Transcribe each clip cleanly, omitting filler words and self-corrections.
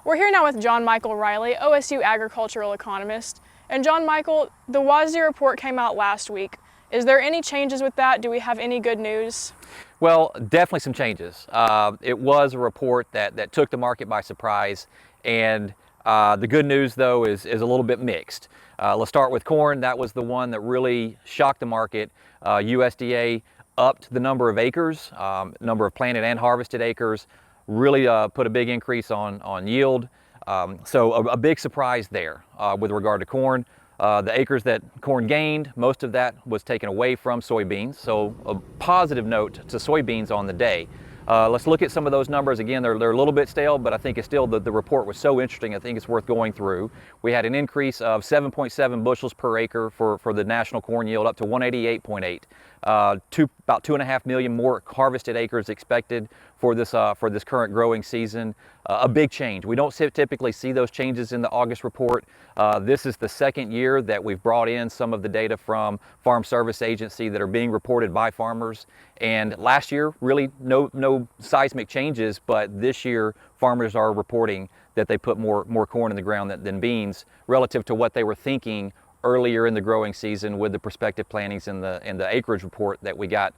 We're here now with John Michael Riley, OSU agricultural economist. And John Michael, the WASDE report came out last week. Is there any changes with that? Do we have any good news? Well, definitely some changes. It was a report that took the market by surprise, and the good news though is a little bit mixed. Let's start with corn. That was the one that really shocked the market. USDA upped the number of acres, number of planted and harvested acres, really put a big increase on yield. So a big surprise there with regard to corn. The acres that corn gained, most of that was taken away from soybeans. So a positive note to soybeans on the day. Let's look at some of those numbers. Again, they're a little bit stale, but I think it's still, the report was so interesting, I think it's worth going through. We had an increase of 7.7 bushels per acre for the national corn yield, up to 188.8. About 2.5 million more harvested acres expected for this current growing season. A big change. We don't typically see those changes in the August report. This is the second year that we've brought in some of the data from Farm Service Agency that are being reported by farmers. And last year, really no seismic changes, but this year farmers are reporting that they put more corn in the ground than beans relative to what they were thinking earlier in the growing season with the prospective plantings in the acreage report that we got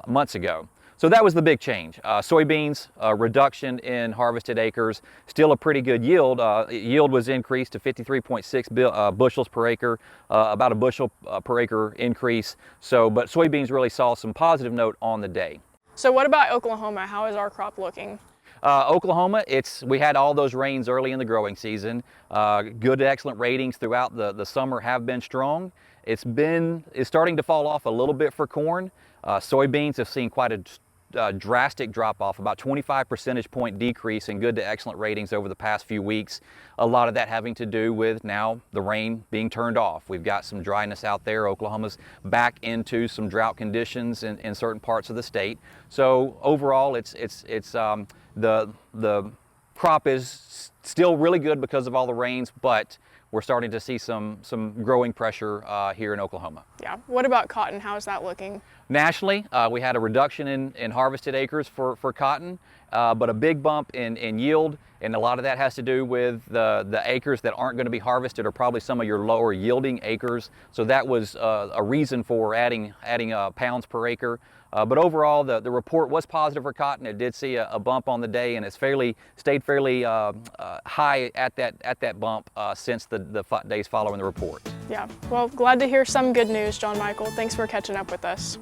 months ago. So that was the big change. Soybeans, reduction in harvested acres, still a pretty good yield. Yield was increased to 53.6 bushels per acre, about a bushel per acre increase. But soybeans really saw some positive note on the day. So what about Oklahoma? How is our crop looking? Oklahoma, we had all those rains early in the growing season. Good to excellent ratings throughout the summer have been strong. It's starting to fall off a little bit for corn. Soybeans have seen quite a drastic drop off, about 25 percentage point decrease in good to excellent ratings over the past few weeks. A lot of that having to do with now the rain being turned off. We've got some dryness out there. Oklahoma's back into some drought conditions in certain parts of the state. So overall, the crop is still really good because of all the rains, but we're starting to see some growing pressure here in Oklahoma. Yeah. What about cotton? How is that looking? Nationally, we had a reduction in harvested acres for cotton, but a big bump in yield, and a lot of that has to do with the acres that aren't going to be harvested are probably some of your lower yielding acres. So that was a reason for adding pounds per acre. But overall, the report was positive for cotton. It did see a bump on the day, and it's stayed fairly high at that bump since the days following the report. Yeah, well, glad to hear some good news, John Michael. Thanks for catching up with us.